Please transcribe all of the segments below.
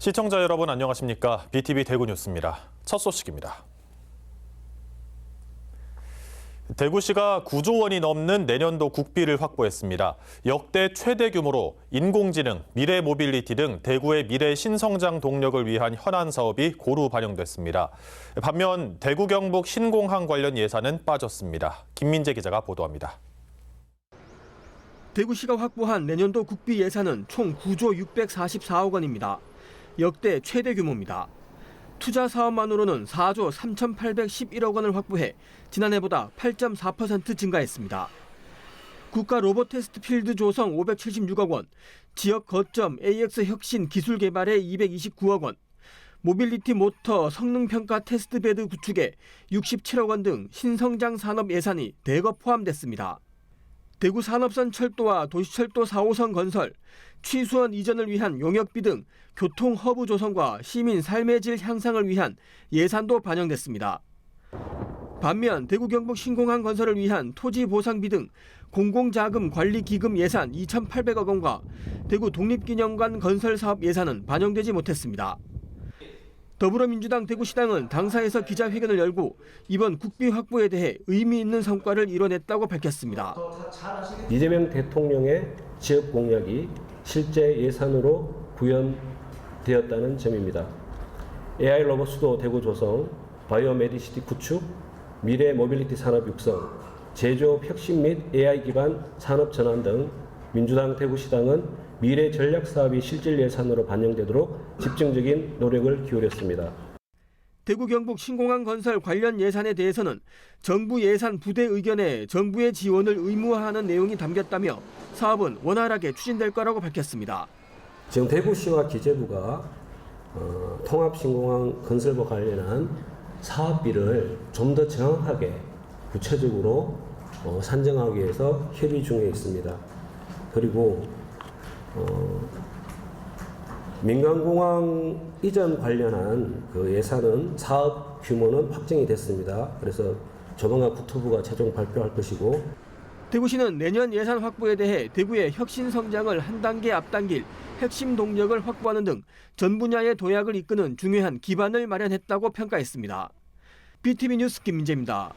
시청자 여러분 안녕하십니까? BTV 대구 뉴스입니다. 첫 소식입니다. 대구시가 9조 원이 넘는 내년도 국비를 확보했습니다. 역대 최대 규모로 인공지능, 미래 모빌리티 등 대구의 미래 신성장 동력을 위한 현안 사업이 고루 반영됐습니다. 반면 대구 경북 신공항 관련 예산은 빠졌습니다. 김민재 기자가 보도합니다. 대구시가 확보한 내년도 국비 예산은 총 9조 644억 원입니다. 역대 최대 규모입니다. 투자 사업만으로는 4조 3,811억 원을 확보해 지난해보다 8.4% 증가했습니다. 국가 로봇 테스트 필드 조성 576억 원, 지역 거점 AX 혁신 기술 개발에 229억 원, 모빌리티 모터 성능 평가 테스트 베드 구축에 67억 원 등 신성장 산업 예산이 대거 포함됐습니다. 대구 산업선 철도와 도시철도 4호선 건설, 취수원 이전을 위한 용역비 등 교통 허브 조성과 시민 삶의 질 향상을 위한 예산도 반영됐습니다. 반면 대구 경북 신공항 건설을 위한 토지 보상비 등 공공자금 관리 기금 예산 2,800억 원과 대구 독립기념관 건설 사업 예산은 반영되지 못했습니다. 더불어민주당 대구시당은 당사에서 기자회견을 열고 이번 국비 확보에 대해 의미 있는 성과를 이뤄냈다고 밝혔습니다. 이재명 대통령의 지역 공약이 실제 예산으로 구현되었다는 점입니다. AI 로봇 수도 대구 조성, 바이오 메디시티 구축, 미래 모빌리티 산업 육성, 제조업 혁신 및 AI 기반 산업 전환 등 민주당 대구시당은 미래 전략 사업이 실질 예산으로 반영되도록 집중적인 노력을 기울였습니다. 대구 경북 신공항 건설 관련 예산에 대해서는 정부 예산 부대 의견에 정부의 지원을 의무화하는 내용이 담겼다며 사업은 원활하게 추진될 거라고 밝혔습니다. 지금 대구시와 기재부가 통합신공항 건설과 관련한 사업비를 좀 더 정확하게 구체적으로 산정하기 위해서 협의 중에 있습니다. 그리고 민간공항 이전 관련한 그 예산은 사업 규모는 확정이 됐습니다. 그래서 조만간 국토부가 최종 발표할 것이고 대구시는 내년 예산 확보에 대해 대구의 혁신 성장을 한 단계 앞당길 핵심 동력을 확보하는 등 전 분야의 도약을 이끄는 중요한 기반을 마련했다고 평가했습니다. BTV 뉴스 김민재입니다.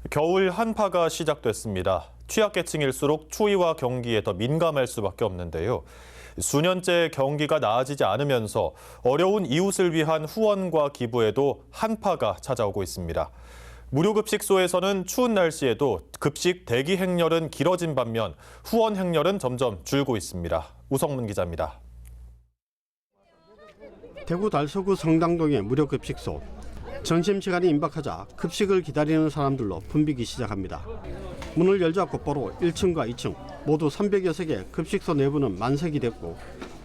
겨울 한파가 시작됐습니다. 취약계층일수록 추위와 경기에 더 민감할 수밖에 없는데요. 수년째 경기가 나아지지 않으면서 어려운 이웃을 위한 후원과 기부에도 한파가 찾아오고 있습니다. 무료급식소에서는 추운 날씨에도 급식 대기 행렬은 길어진 반면 후원 행렬은 점점 줄고 있습니다. 우성문 기자입니다. 대구 달서구 성당동의 무료급식소. 점심시간이 임박하자 급식을 기다리는 사람들로 붐비기 시작합니다. 문을 열자 곧바로 1층과 2층 모두 300여 개 급식소 내부는 만석이 됐고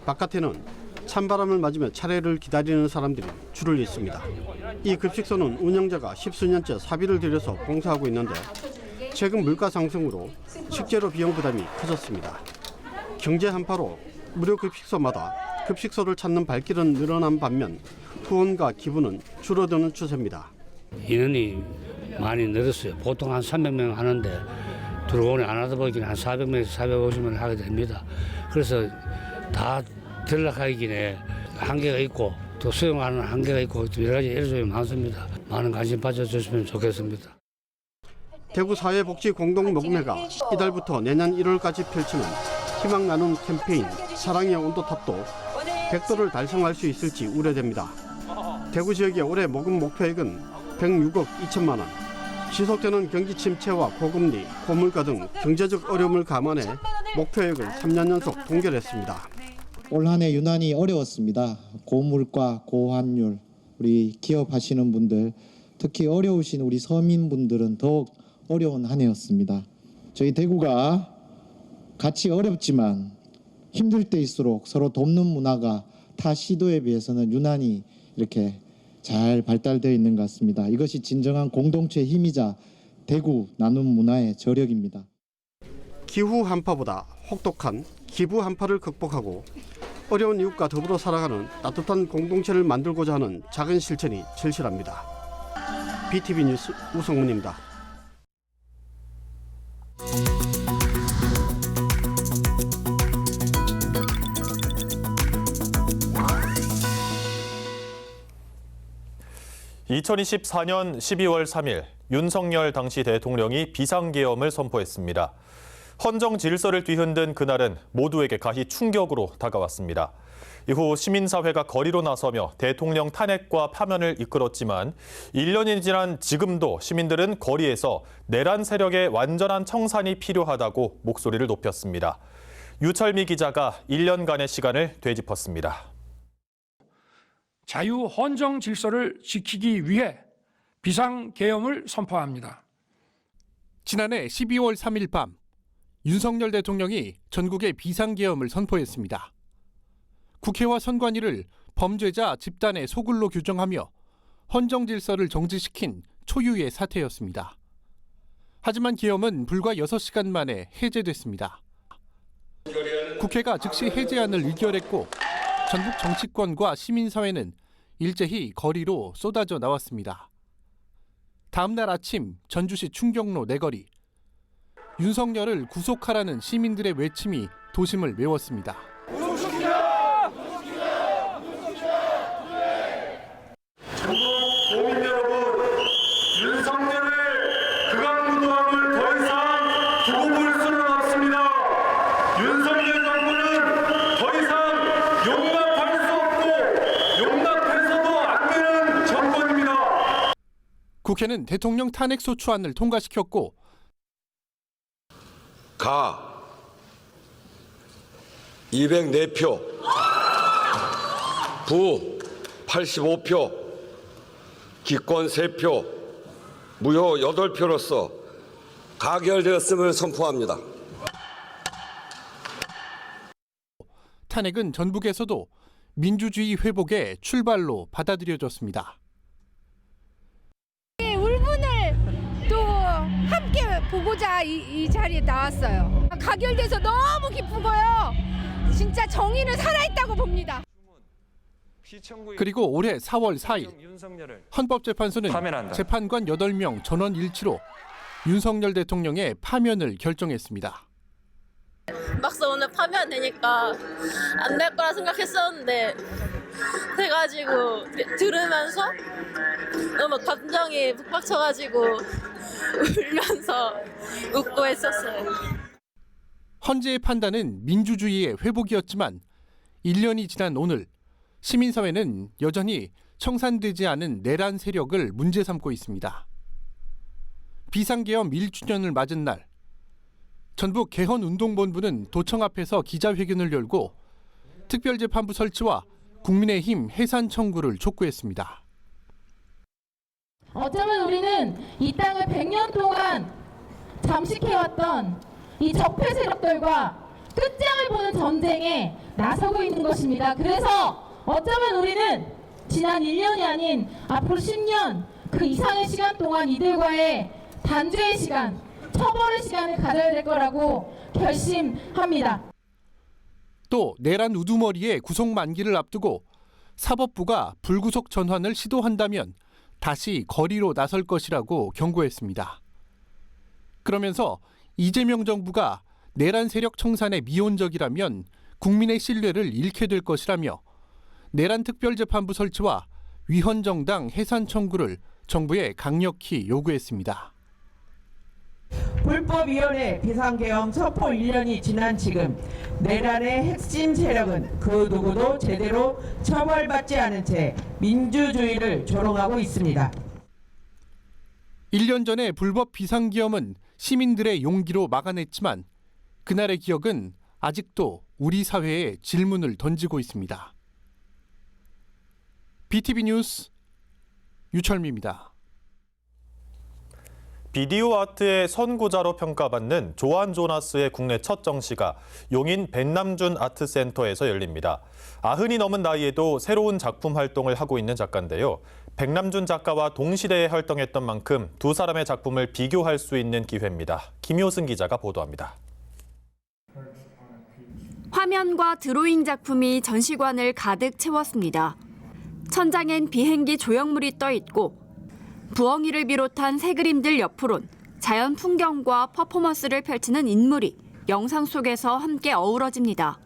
바깥에는 찬바람을 맞으며 차례를 기다리는 사람들이 줄을 잇습니다. 이 급식소는 운영자가 10수년째 사비를 들여서 공사하고 있는데 최근 물가 상승으로 식재료 비용 부담이 커졌습니다. 경제 한파로 무료 급식소마다 급식소를 찾는 발길은 늘어난 반면 후원과 기부는 줄어드는 추세입니다. 인원이 많이 늘었어요. 보통 한 300명 하는데 들어오니 안 하다 보니까 한 400명에서 450명 하게 됩니다. 그래서 다 들락하기에 한계가 있고 또 수용하는 한계가 있고 여러 가지 애로점이 많습니다. 많은 관심 가져주시면 좋겠습니다. 대구사회복지공동모금회가 이달부터 내년 1월까지 펼치는 희망 나눔 캠페인 사랑의 온도탑도 100도를 달성할 수 있을지 우려됩니다. 대구 지역의 올해 모금 목표액은 106억 2천만 원. 지속되는 경기 침체와 고금리, 고물가 등 경제적 어려움을 감안해 목표액을 3년 연속 동결했습니다. 올 한 해 유난히 어려웠습니다. 고물가, 고환율, 우리 기업하시는 분들, 특히 어려우신 우리 서민분들은 더욱 어려운 한 해였습니다. 저희 대구가 같이 어렵지만 힘들 때일수록 서로 돕는 문화가 타 시도에 비해서는 유난히 이렇게 잘 발달되어 있는 것 같습니다. 이것이 진정한 공동체의 힘이자 대구 나눔 문화의 저력입니다. 기후 한파보다 혹독한 기부 한파를 극복하고 어려운 이웃과 더불어 살아가는 따뜻한 공동체를 만들고자 하는 작은 실천이 절실합니다. BTV 뉴스 우성문입니다. 2024년 12월 3일 윤석열 당시 대통령이 비상계엄을 선포했습니다. 헌정 질서를 뒤흔든 그날은 모두에게 가히 충격으로 다가왔습니다. 이후 시민사회가 거리로 나서며 대통령 탄핵과 파면을 이끌었지만 1년이 지난 지금도 시민들은 거리에서 내란 세력의 완전한 청산이 필요하다고 목소리를 높였습니다. 유철미 기자가 1년간의 시간을 되짚었습니다. 자유 헌정 질서를 지키기 위해 비상계엄을 선포합니다. 지난해 12월 3일 밤 윤석열 대통령이 전국에 비상계엄을 선포했습니다. 국회와 선관위를 범죄자 집단의 소굴로 규정하며 헌정 질서를 정지시킨 초유의 사태였습니다. 하지만 계엄은 불과 6시간 만에 해제됐습니다. 국회가 즉시 해제안을 의결했고 전국 정치권과 시민사회는 일제히 거리로 쏟아져 나왔습니다. 다음 날 아침 전주시 충경로 내거리. 윤석열을 구속하라는 시민들의 외침이 도심을 메웠습니다. 국민 여러분, 윤석열의 극악무도함을 더 이상 두고 볼 수는 없습니다. 윤석열 정부는 더 이상 용납할 수 없고 용납해서도 안 되는 정권입니다. 국회는 대통령 탄핵 소추안을 통과시켰고 가 204표, 부 85표, 기권 3표, 무효 8표로서 가결되었음을 선포합니다. 탄핵은 전북에서도 민주주의 회복의 출발로 받아들여졌습니다. 울분을 또 함께 보고자 이 자리에 나왔어요. 가결돼서 너무 기쁘고요. 진짜 정의는 살아있다고 봅니다. 그리고 올해 4월 4일 헌법재판소는 재판관 8명 전원 일치로 윤석열 대통령의 파면을 결정했습니다. 막상 오늘 파면 되니까 안 될 거라 생각했었는데 돼가지고 들으면서 너무 감정이 북받쳐가지고 울면서 웃고 했었어요. 헌재의 판단은 민주주의의 회복이었지만 1년이 지난 오늘 시민사회는 여전히 청산되지 않은 내란 세력을 문제 삼고 있습니다. 비상계엄 1주년을 맞은 날 전북 개헌운동본부는 도청 앞에서 기자회견을 열고 특별재판부 설치와 국민의힘 해산 청구를 촉구했습니다. 어쩌면 우리는 이 땅을 100년 동안 잠식해왔던 이 적폐 세력들과 끝장을 보는 전쟁에 나서고 있는 것입니다. 그래서 어쩌면 우리는 지난 1년이 아닌 앞으로 10년 그 이상의 시간 동안 이들과의 단죄의 시간, 처벌의 시간을 가져야 될 거라고 결심합니다. 또 내란 우두머리의 구속 만기를 앞두고 사법부가 불구속 전환을 시도한다면 다시 거리로 나설 것이라고 경고했습니다. 그러면서 이재명 정부가 내란 세력 청산에 미온적이라면 국민의 신뢰를 잃게 될 것이라며 내란 특별재판부 설치와 위헌정당 해산 청구를 정부에 강력히 요구했습니다. 불법위원회 비상계엄 선포 1년이 지난 지금 내란의 핵심 세력은 그 누구도 제대로 처벌받지 않은 채 민주주의를 조롱하고 있습니다. 1년 전에 불법 비상계엄은 시민들의 용기로 막아냈지만 그날의 기억은 아직도 우리 사회에 질문을 던지고 있습니다. BTV 뉴스 유철미입니다. 비디오 아트의 선구자로 평가받는 조한 조나스의 국내 첫 정시가 용인 백남준 아트센터에서 열립니다. 90이 넘은 나이에도 새로운 작품 활동을 하고 있는 작가인데요. 백남준 작가와 동시대에 활동했던 만큼 두 사람의 작품을 비교할 수 있는 기회입니다. 김효승 기자가 보도합니다. 화면과 드로잉 작품이 전시관을 가득 채웠습니다. 천장엔 비행기 조형물이 떠 있고 부엉이를 비롯한 새 그림들 옆으론 자연 풍경과 퍼포먼스를 펼치는 인물이 영상 속에서 함께 어우러집니다.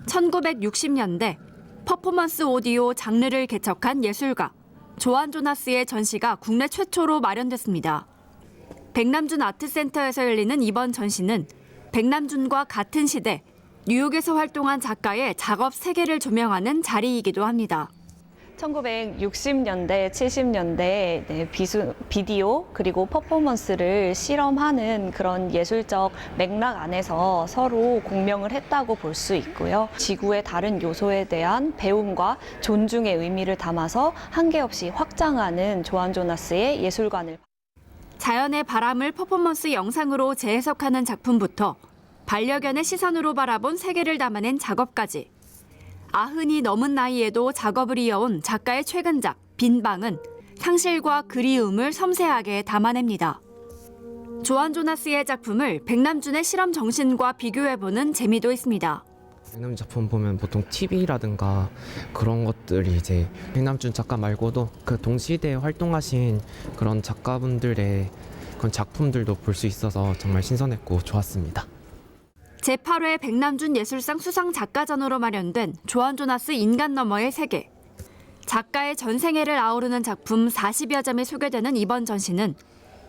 1960년대 퍼포먼스 오디오 장르를 개척한 예술가 조한 조나스의 전시가 국내 최초로 마련됐습니다. 백남준 아트센터에서 열리는 이번 전시는 백남준과 같은 시대 뉴욕에서 활동한 작가의 작업 세계를 조명하는 자리이기도 합니다. 1960년대, 70년대 비디오 그리고 퍼포먼스를 실험하는 그런 예술적 맥락 안에서 서로 공명을 했다고 볼 수 있고요. 지구의 다른 요소에 대한 배움과 존중의 의미를 담아서 한계 없이 확장하는 조한 조나스의 예술관을 자연의 바람을 퍼포먼스 영상으로 재해석하는 작품부터 반려견의 시선으로 바라본 세계를 담아낸 작업까지 90이 넘은 나이에도 작업을 이어온 작가의 최근작 빈방은 상실과 그리움을 섬세하게 담아냅니다. 조한 조나스의 작품을 백남준의 실험 정신과 비교해보는 재미도 있습니다. 백남준 작품 보면 보통 TV라든가 그런 것들이 이제 백남준 작가 말고도 그 동시대에 활동하신 그런 작가분들의 그런 작품들도 볼 수 있어서 정말 신선했고 좋았습니다. 제8회 백남준 예술상 수상 작가전으로 마련된 조한 조나스 인간 너머의 세계. 작가의 전생애를 아우르는 작품 40여 점이 소개되는 이번 전시는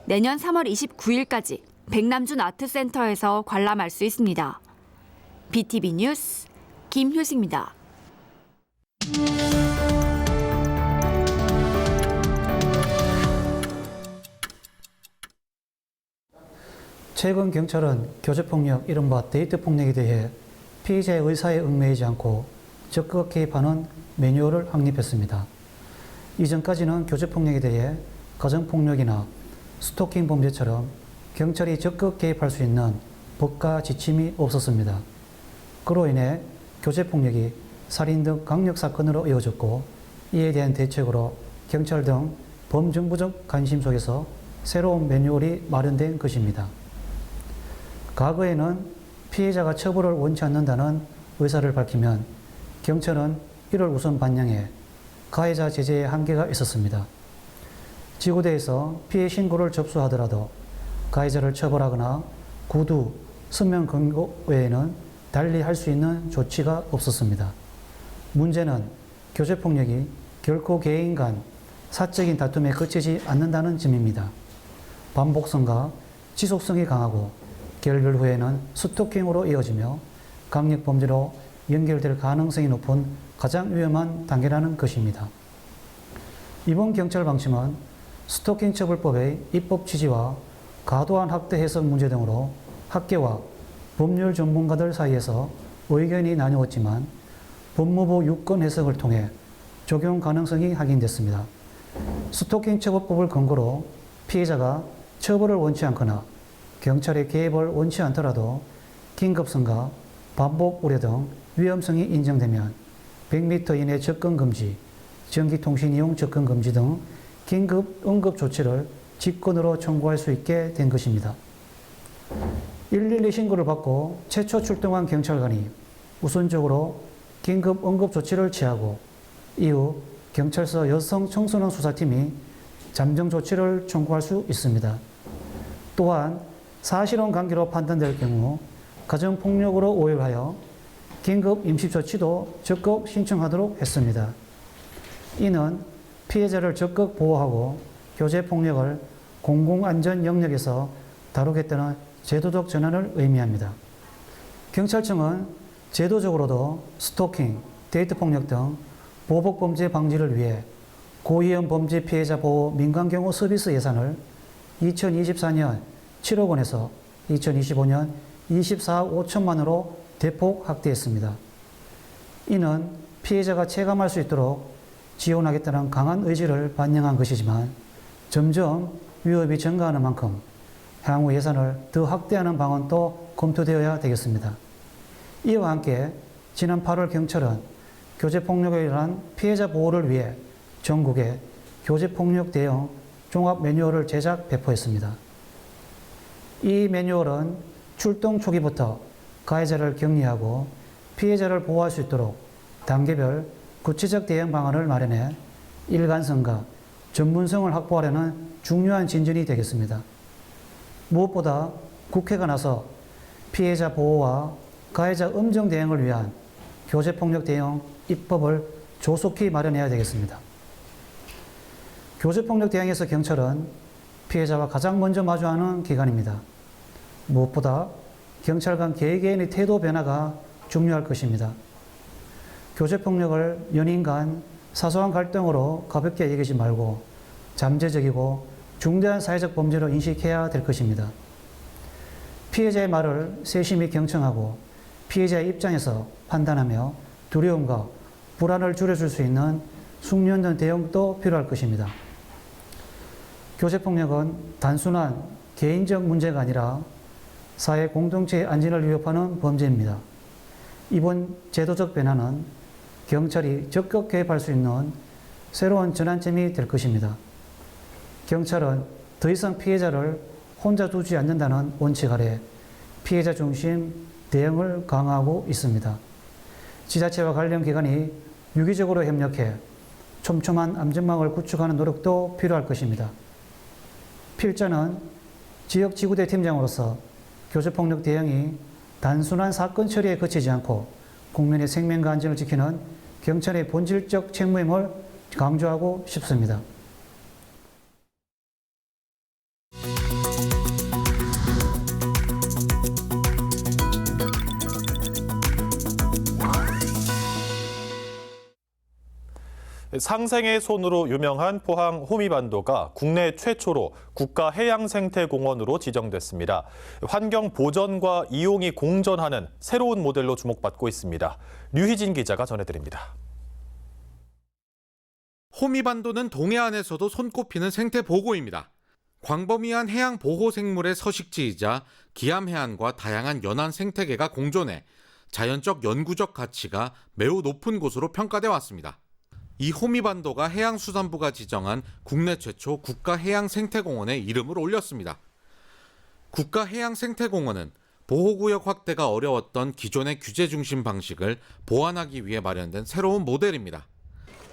내년 3월 29일까지 백남준 아트센터에서 관람할 수 있습니다. BTV 뉴스 김효식입니다. 최근 경찰은 교제폭력, 이른바 데이트폭력에 대해 피해자의 의사에 얽매이지 않고 적극 개입하는 매뉴얼을 확립했습니다. 이전까지는 교제폭력에 대해 가정폭력이나 스토킹 범죄처럼 경찰이 적극 개입할 수 있는 법과 지침이 없었습니다. 그로 인해 교제폭력이 살인 등 강력사건으로 이어졌고 이에 대한 대책으로 경찰 등 범정부적 관심 속에서 새로운 매뉴얼이 마련된 것입니다. 과거에는 피해자가 처벌을 원치 않는다는 의사를 밝히면 경찰은 이를 우선 반영해 가해자 제재에 한계가 있었습니다. 지구대에서 피해 신고를 접수하더라도 가해자를 처벌하거나 구두, 서명 권고 외에는 달리 할 수 있는 조치가 없었습니다. 문제는 교제폭력이 결코 개인 간 사적인 다툼에 그치지 않는다는 점입니다. 반복성과 지속성이 강하고 결별 후에는 스토킹으로 이어지며 강력범죄로 연결될 가능성이 높은 가장 위험한 단계라는 것입니다. 이번 경찰 방침은 스토킹 처벌법의 입법 취지와 과도한 학대 해석 문제 등으로 학계와 법률 전문가들 사이에서 의견이 나뉘었지만 법무부 유권 해석을 통해 적용 가능성이 확인됐습니다. 스토킹 처벌법을 근거로 피해자가 처벌을 원치 않거나 경찰의 개입을 원치 않더라도 긴급성과 반복 우려 등 위험성이 인정되면 100m 이내 접근 금지, 전기통신 이용 접근 금지 등 긴급 응급 조치를 직권으로 청구할 수 있게 된 것입니다. 112 신고를 받고 최초 출동한 경찰관이 우선적으로 긴급 응급 조치를 취하고 이후 경찰서 여성 청소년 수사팀이 잠정 조치를 청구할 수 있습니다. 또한 사실혼 관계로 판단될 경우 가정폭력으로 오해하여 긴급 임시조치도 적극 신청하도록 했습니다. 이는 피해자를 적극 보호하고 교제폭력을 공공안전 영역에서 다루겠다는 제도적 전환을 의미합니다. 경찰청은 제도적으로도 스토킹, 데이트폭력 등 보복범죄 방지를 위해 고위험 범죄 피해자 보호 민간경호 서비스 예산을 2024년 7억 원에서 2025년 24억 5천만 원으로 대폭 확대했습니다. 이는 피해자가 체감할 수 있도록 지원하겠다는 강한 의지를 반영한 것이지만 점점 위협이 증가하는 만큼 향후 예산을 더 확대하는 방안도 검토되어야 되겠습니다. 이와 함께 지난 8월 경찰은 교제폭력에 의한 피해자 보호를 위해 전국에 교제폭력 대응 종합 매뉴얼을 제작 배포했습니다. 이 매뉴얼은 출동 초기부터 가해자를 격리하고 피해자를 보호할 수 있도록 단계별 구체적 대응 방안을 마련해 일관성과 전문성을 확보하려는 중요한 진전이 되겠습니다. 무엇보다 국회가 나서 피해자 보호와 가해자 음정 대응을 위한 교제폭력 대응 입법을 조속히 마련해야 되겠습니다. 교제폭력 대항에서 경찰은 피해자와 가장 먼저 마주하는 기관입니다. 무엇보다 경찰 간 개개인의 태도 변화가 중요할 것입니다. 교제폭력을 연인 간 사소한 갈등으로 가볍게 여기지 말고 잠재적이고 중대한 사회적 범죄로 인식해야 될 것입니다. 피해자의 말을 세심히 경청하고 피해자의 입장에서 판단하며 두려움과 불안을 줄여줄 수 있는 숙련된 대응도 필요할 것입니다. 교제폭력은 단순한 개인적 문제가 아니라 사회 공동체의 안전을 위협하는 범죄입니다. 이번 제도적 변화는 경찰이 적극 개입할 수 있는 새로운 전환점이 될 것입니다. 경찰은 더 이상 피해자를 혼자 두지 않는다는 원칙 아래 피해자 중심 대응을 강화하고 있습니다. 지자체와 관련 기관이 유기적으로 협력해 촘촘한 안전망을 구축하는 노력도 필요할 것입니다. 필자는 지역 지구대 팀장으로서 교제폭력 대응이 단순한 사건 처리에 그치지 않고 국민의 생명과 안전을 지키는 경찰의 본질적 책무임을 강조하고 싶습니다. 상생의 손으로 유명한 포항 호미반도가 국내 최초로 국가해양생태공원으로 지정됐습니다. 환경 보전과 이용이 공존하는 새로운 모델로 주목받고 있습니다. 류희진 기자가 전해드립니다. 호미반도는 동해안에서도 손꼽히는 생태보고입니다. 광범위한 해양 보호생물의 서식지이자 기암해안과 다양한 연안 생태계가 공존해 자연적 연구적 가치가 매우 높은 곳으로 평가돼 왔습니다. 이 호미반도가 해양수산부가 지정한 국내 최초 국가해양생태공원에 이름을 올렸습니다. 국가해양생태공원은 보호구역 확대가 어려웠던 기존의 규제 중심 방식을 보완하기 위해 마련된 새로운 모델입니다.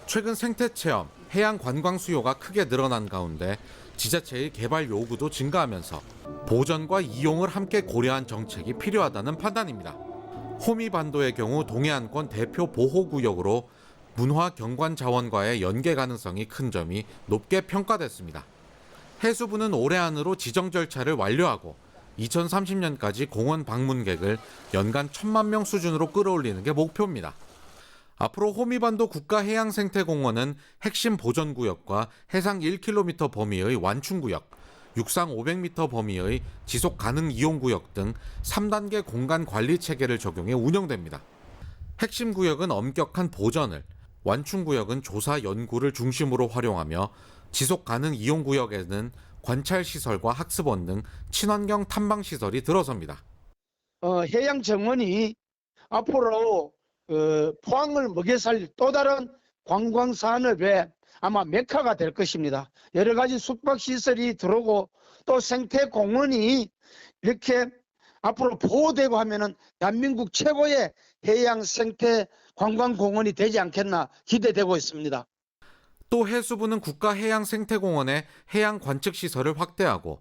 최근 생태체험, 해양 관광 수요가 크게 늘어난 가운데 지자체의 개발 요구도 증가하면서 보전과 이용을 함께 고려한 정책이 필요하다는 판단입니다. 호미반도의 경우 동해안권 대표 보호구역으로 문화 경관 자원과의 연계 가능성이 큰 점이 높게 평가됐습니다. 해수부는 올해 안으로 지정 절차를 완료하고 2030년까지 공원 방문객을 연간 1,000만 명 수준으로 끌어올리는 게 목표입니다. 앞으로 호미반도 국가해양생태공원은 핵심 보전구역과 해상 1km 범위의 완충구역, 육상 500m 범위의 지속가능 이용구역 등 3단계 공간 관리 체계를 적용해 운영됩니다. 핵심 구역은 엄격한 보전을, 완충구역은 조사 연구를 중심으로 활용하며 지속가능 이용구역에는 관찰시설과 학습원 등 친환경 탐방시설이 들어섭니다. 해양정원이 앞으로 포항을 먹여 살릴 또 다른 관광산업의 아마 메카가 될 것입니다. 여러 가지 숙박시설이 들어오고 또 생태공원이 이렇게 앞으로 보호되고 하면은 대한민국 최고의 해양 생태 관광공원이 되지 않겠나 기대되고 있습니다. 또 해수부는 국가해양생태공원의 해양 관측시설을 확대하고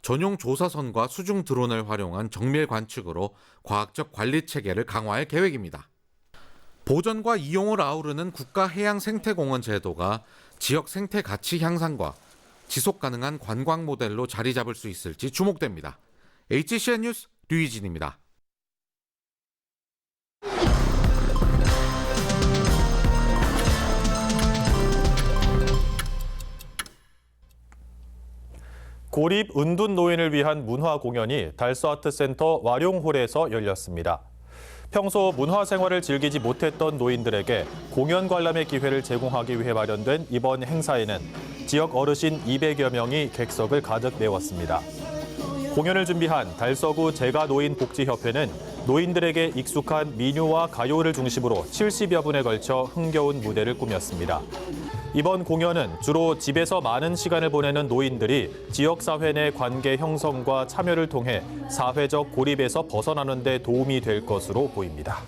전용 조사선과 수중 드론을 활용한 정밀 관측으로 과학적 관리 체계를 강화할 계획입니다. 보전과 이용을 아우르는 국가해양생태공원 제도가 지역 생태 가치 향상과 지속 가능한 관광 모델로 자리 잡을 수 있을지 주목됩니다. HCN 뉴스 류희진입니다. 고립 은둔 노인을 위한 문화 공연이 달서아트센터 와룡홀에서 열렸습니다. 평소 문화 생활을 즐기지 못했던 노인들에게 공연 관람의 기회를 제공하기 위해 마련된 이번 행사에는 지역 어르신 200여 명이 객석을 가득 메웠습니다. 공연을 준비한 달서구 재가노인복지협회는 노인들에게 익숙한 민요와 가요를 중심으로 70여 분에 걸쳐 흥겨운 무대를 꾸몄습니다. 이번 공연은 주로 집에서 많은 시간을 보내는 노인들이 지역사회 내 관계 형성과 참여를 통해 사회적 고립에서 벗어나는 데 도움이 될 것으로 보입니다.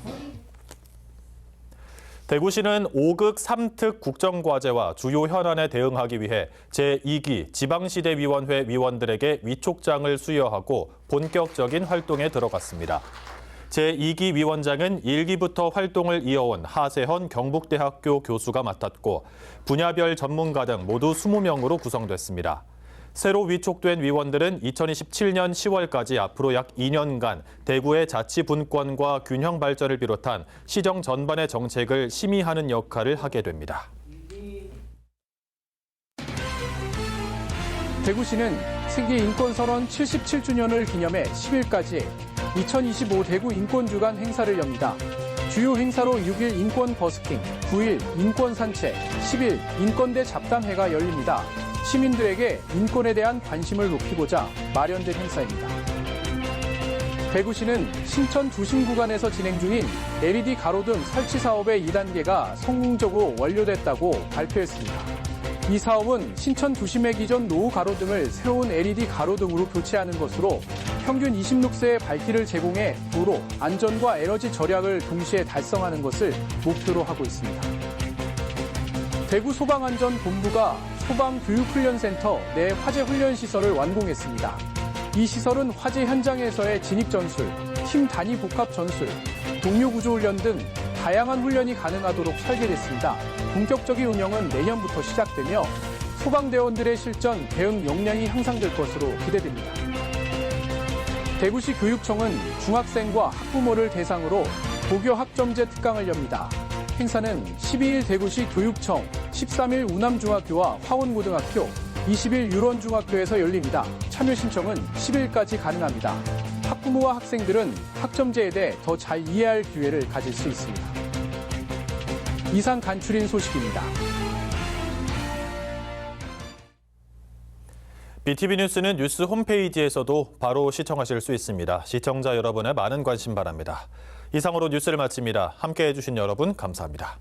대구시는 5극 3특 국정과제와 주요 현안에 대응하기 위해 제2기 지방시대위원회 위원들에게 위촉장을 수여하고 본격적인 활동에 들어갔습니다. 제2기 위원장은 1기부터 활동을 이어온 하세헌 경북대학교 교수가 맡았고 분야별 전문가 등 모두 20명으로 구성됐습니다. 새로 위촉된 위원들은 2027년 10월까지 앞으로 약 2년간 대구의 자치 분권과 균형 발전을 비롯한 시정 전반의 정책을 심의하는 역할을 하게 됩니다. 대구시는 세계인권선언 77주년을 기념해 10일까지 2025 대구 인권주간 행사를 엽니다. 주요 행사로 6일 인권 버스킹, 9일 인권 산책, 10일 인권대 잡담회가 열립니다. 시민들에게 인권에 대한 관심을 높이고자 마련된 행사입니다. 대구시는 신천 두심 구간에서 진행 중인 LED 가로등 설치 사업의 2단계가 성공적으로 완료됐다고 발표했습니다. 이 사업은 신천 두심의 기존 노후 가로등을 새로운 LED 가로등으로 교체하는 것으로 평균 26세의 밝기를 제공해 도로, 안전과 에너지 절약을 동시에 달성하는 것을 목표로 하고 있습니다. 대구 소방안전본부가 소방교육훈련센터 내 화재훈련시설을 완공했습니다. 이 시설은 화재 현장에서의 진입전술, 팀 단위 복합 전술, 동료구조훈련 등 다양한 훈련이 가능하도록 설계됐습니다. 본격적인 운영은 내년부터 시작되며 소방대원들의 실전, 대응 역량이 향상될 것으로 기대됩니다. 대구시 교육청은 중학생과 학부모를 대상으로 고교 학점제 특강을 엽니다. 행사는 12일 대구시 교육청, 13일 우남중학교와 화원고등학교, 20일 유런중학교에서 열립니다. 참여 신청은 10일까지 가능합니다. 학부모와 학생들은 학점제에 대해 더 잘 이해할 기회를 가질 수 있습니다. 이상 간추린 소식입니다. BTV 뉴스는 뉴스 홈페이지에서도 바로 시청하실 수 있습니다. 시청자 여러분의 많은 관심 바랍니다. 이상으로 뉴스를 마칩니다. 함께해 주신 여러분 감사합니다.